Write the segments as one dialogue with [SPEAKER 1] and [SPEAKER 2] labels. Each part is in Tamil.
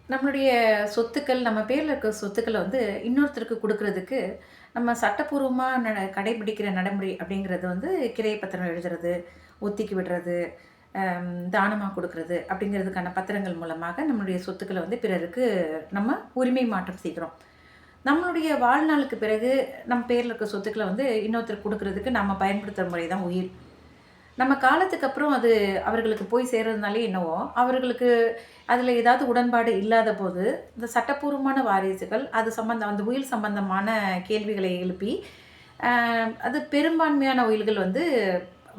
[SPEAKER 1] நம்மளுடைய சொத்துக்கள், நம்ம பேர்ல இருக்க சொத்துக்கள வந்து இன்னொருத்தருக்கு குடுக்குறதுக்கு, நம்ம சட்டப்பூர்வமா கடைபிடிக்கிற நடைமுறை அப்படிங்கிறது வந்து கிரை பத்திரம் எழுதுறது, ஒத்திக்கி விடுறது, தானமா குடுக்குறது அப்படிங்கிறதுக்கான பத்திரங்கள் மூலமாக நம்மளுடைய சொத்துக்கள வந்து பிறருக்கு நம்ம உரிமை மாற்றம் செய்கிறோம். நம்மளுடைய வாழ்நாளுக்கு பிறகு நம்ம பேர்ல இருக்க சொத்துக்கள வந்து இன்னொருத்தருக்கு குடுக்குறதுக்கு நம்ம பயன்படுத்துற முறை தான் உயில். நம்ம காலத்துக்கு அப்புறம் அது அவர்களுக்கு போய் சேர்றதுனாலே என்னவோ, அவர்களுக்கு அதில ஏதாவது உடன்பாடு இல்லாதபோது, இந்த சட்டப்பூர்வமான வாரிசுகள் அது அந்த உயில் சம்பந்தமான கேள்விகளை எழுப்பி, அ அது பெரும்பான்மையான உயில்கள் வந்து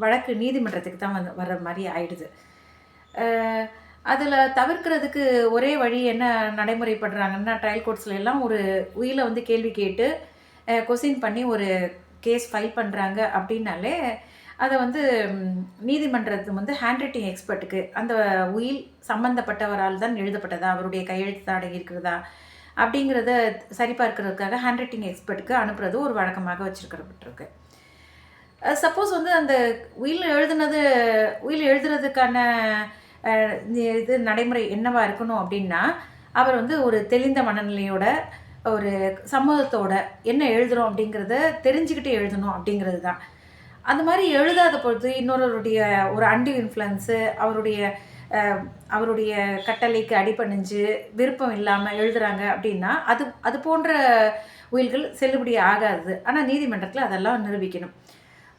[SPEAKER 1] வழக்கு நீதிமன்றத்துக்கு தான் வந்து வர்ற மாரி ஆயிடுது. அ அதில தவிர்க்கிறதுக்கு ஒரே வழி என்ன நடைமுறைப்படுறாங்கன்னா, ட்ரையல் கோர்ட்ஸ்ல எல்லாம் ஒரு உயில வந்து கேள்வி கேட்டு, கொஸ்டின் பண்ணி ஒரு கேஸ் ஃபைல் பண்றாங்க அப்டின்னாலே, அத வந்து நீதிமன்றத்து வந்து ஹேண்ட் ரைட்டிங் எக்ஸ்பர்ட்டுக்கு அந்த உயில் சம்மந்தப்பட்டவரால் தான் எழுதப்பட்டதா, அவருடைய கையெழுத்து தான் அடங்கியிருக்கிறதா, அப்படிங்கிறத சரிபார்க்கிறதுக்காக ஹேண்ட் ரைட்டிங் எக்ஸ்பர்ட்டுக்கு அனுப்புறது ஒரு வழக்கமாக வச்சிருக்கப்பட்டிருக்கு. சப்போஸ் வந்து அந்த உயில் எழுதுனது உயில் எழுதுறதுக்கான அ இது நடைமுறை என்னவா இருக்கணும் அப்படின்னா, அவர் வந்து ஒரு தெளிந்த மனநிலையோட, ஒரு சம்மதத்தோட என்ன எழுதுறோம் அப்படிங்கிறத தெரிஞ்சுக்கிட்டு எழுதணும் அப்படிங்கிறது தான். அந்த மாரி எழுதாத பொழுது இன்னொருவருடைய ஒரு அன்டிவ் இன்ஃப்ளூயன்ஸு அவருடைய அ அவருடைய கட்டளைக்கு அடிபணிஞ்சு, விருப்பம் இல்லாம எழுதுறாங்க அப்டின்னா, அது அது போன்ற உயில்கள் செல்லுபடி ஆகாது. ஆனா நீதிமன்றத்தில அதெல்லாம் நிரூபிக்கணும்.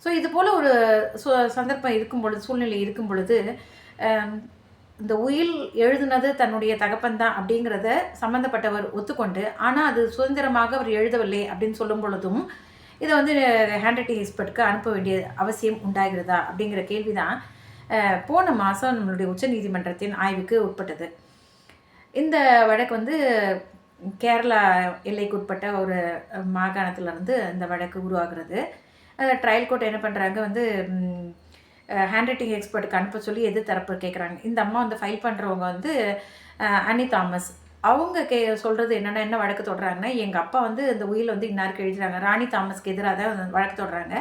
[SPEAKER 1] ஸோ இது போல ஒரு சு சந்தர்ப்பம் இருக்கும் பொழுது, சூழ்நிலை இருக்கும் பொழுது, அ இந்த உயில் எழுதுனது தன்னுடைய தகப்பன் தான் அப்டிங்கிறத சம்மந்தப்பட்டவர் ஒத்துக்கொண்டு, ஆனா அது சுதந்திரமாக அவர் எழுதவில்லை அப்டின்னு சொல்லும் பொழுதும், இத வந்து ஹேண்ட் ரைட்டிங் எக்ஸ்பர்ட்க்கு அனுப்ப வேண்டிய அவசியம் உண்டாகிறதா? அப்படிங்கிற கேள்வி தான் போன மாசம் நம்மளுடைய உச்சநீதிமன்றத்தின் ஆய்வுக்கு உட்பட்டது. இந்த வழக்கு வந்து கேரளா எல்லைக்குட்பட்ட ஒரு மாகாணத்திலருந்து இந்த வழக்கு உருவாகிறது. ட்ரையல் கோர்ட் என்ன பண்றாங்க வந்து ஹேண்ட் ரைட்டிங் எக்ஸ்பர்ட்க்கு அனுப்ப சொல்லி எதிர் தரப்பு கேட்குறாங்க. இந்த அம்மா வந்து ஃபைல் பண்றவங்க வந்து அன்னி தாமஸ். அவங்க சொல்றது என்னன்னா, என்ன வழக்கு தொடர்றாங்கன்னா, எங்க அப்பா வந்து இந்த உயில வந்து இன்னாருக்கு எழுதுறாங்க. ராணி தாமஸ்க்கு எதிரா தான் வழக்கு தொடர்றாங்க.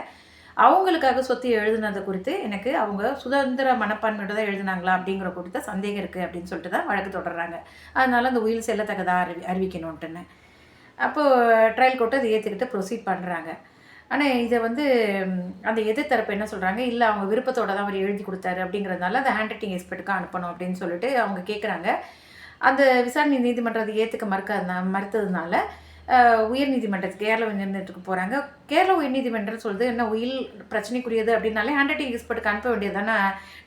[SPEAKER 1] அவங்களுக்காக சொத்து எழுதுனது குறித்து எனக்கு அவங்க சுதந்திர மனப்பான்மையோட தான் எழுதுனாங்களா அப்படிங்கிற குறித்த சந்தேகம் இருக்கு அப்படின்னு சொல்லிட்டு தான் வழக்கு தொடர்றாங்க. அதனால அந்த உயில் செல்லத்தக்கதா அறிவிக்கணுன்ட்டுன்னு. அப்போ ட்ரையல் கோர்ட் அத ஏத்துக்கிட்டு ப்ரொசீட் பண்றாங்க. ஆனா இத வந்து அந்த எதிர் தரப்பு என்ன சொல்றாங்க, இல்ல அவங்க விருப்பத்தோட தான் அவர் எழுதி குடுத்தாரு அப்படிங்கிறதுனால அத ஹேண்ட் ரைட்டிங் எக்ஸ்பர்ட்க்கு அனுப்பணும் அப்படின்னு சொல்லிட்டு அவங்க கேட்குறாங்க. அந்த விசாரணை நீதிமன்றம் அத ஏத்துக்க மறுத்ததுனால, உயர்நீதிமன்றத்துக்கு கேரள உயர்நீதிமன்றத்துக்கு போறாங்க. கேரள உயர்நீதிமன்றம் சொல்லுது, என்ன உயில் பிரச்சனைக்குரியது அப்படின்னாலே ஹேண்ட் ரைட்டிங் எக்ஸ்பர்ட்க்கு அனுப்ப வேண்டியது தானே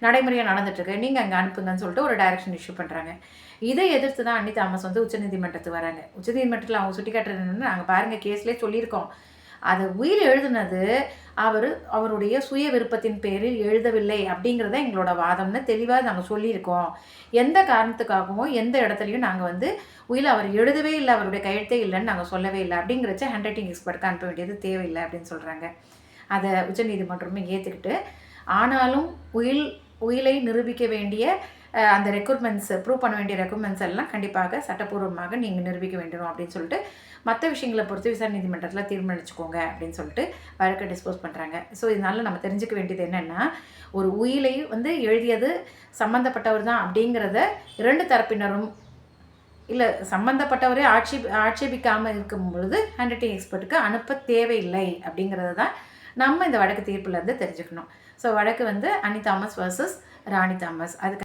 [SPEAKER 1] நடைமுறையா நடந்துட்டுருக்கு. நீங்க அங்க அனுப்புங்கன்னு சொல்லிட்டு ஒரு டைரக்ஷன் இஷ்யூ பண்றாங்க. இதை எதிர்த்து தான் அன்னி தாமஸ் வந்து உச்சநீதிமன்றத்துக்கு வராங்க. உச்சநீதிமன்றத்தில அவங்க சுட்டிக்காட்டுறது என்னன்னா, நாங்க பாருங்க கேஸ்லயே சொல்லியிருக்கோம். அத உயில் எழுதுனது அவருடைய சுய விருப்பத்தின் பேரில் எழுதவில்லை அப்படிங்கிறது தான் எங்களோட வாதம்னு தெளிவா நாங்க சொல்லியிருக்கோம். எந்த காரணத்துக்காகவும், எந்த இடத்துலயும் நாங்க வந்து உயில் அவர் எழுதவே இல்ல, அவருடைய கையெழுத்தே இல்லன்னு நாங்க சொல்லவே இல்ல. அப்படிங்கிறச்ச ஹேண்ட் ரைட்டிங் எக்ஸ்பர்ட்க்கு அனுப்ப வேண்டியது தேவையில்ல அப்படின்னு சொல்றாங்க. அத உச்சநீதிமன்றமே ஏத்துக்கிட்டு, ஆனாலும் உயிலை நிரூபிக்க வேண்டிய அந்த ரெக்யூர்மெண்ட்ஸ் ப்ரூவ் பண்ண வேண்டிய ரெக்யூர்மெண்ட்ஸ் எல்லாம் கண்டிப்பாக சட்டப்பூர்வமாக நீங்க நிரூபிக்க வேண்டும் அப்படின்னு சொல்லிட்டு, மத்த விஷயங்கள பொறுத்து விசாரணை நீதிமன்றத்தில தீர்மானிச்சுக்கோங்க அப்படின்னு சொல்லிட்டு வழக்க டிஸ்போஸ் பண்றாங்க. ஸோ இதனால நம்ம தெரிஞ்சுக்க வேண்டியது என்னன்னா, ஒரு உயிலை வந்து எழுதியது சம்மந்தப்பட்டவர் தான் அப்படிங்கிறத 2 தரப்பினரும் இல்ல சம்மந்தப்பட்டவரே ஆட்சேபிக்காம இருக்கும் பொழுது ஹேண்ட் ரைட்டிங் எக்ஸ்பர்ட்க்கு அனுப்ப தேவையில்லை அப்படிங்கிறத தான் நம்ம இந்த வழக்கு தீர்ப்புல இருந்து தெரிஞ்சுக்கணும். ஸோ வழக்கு வந்து அன்னி தாமஸ் வெர்சஸ் ராணி தாமஸ். அதுக்கு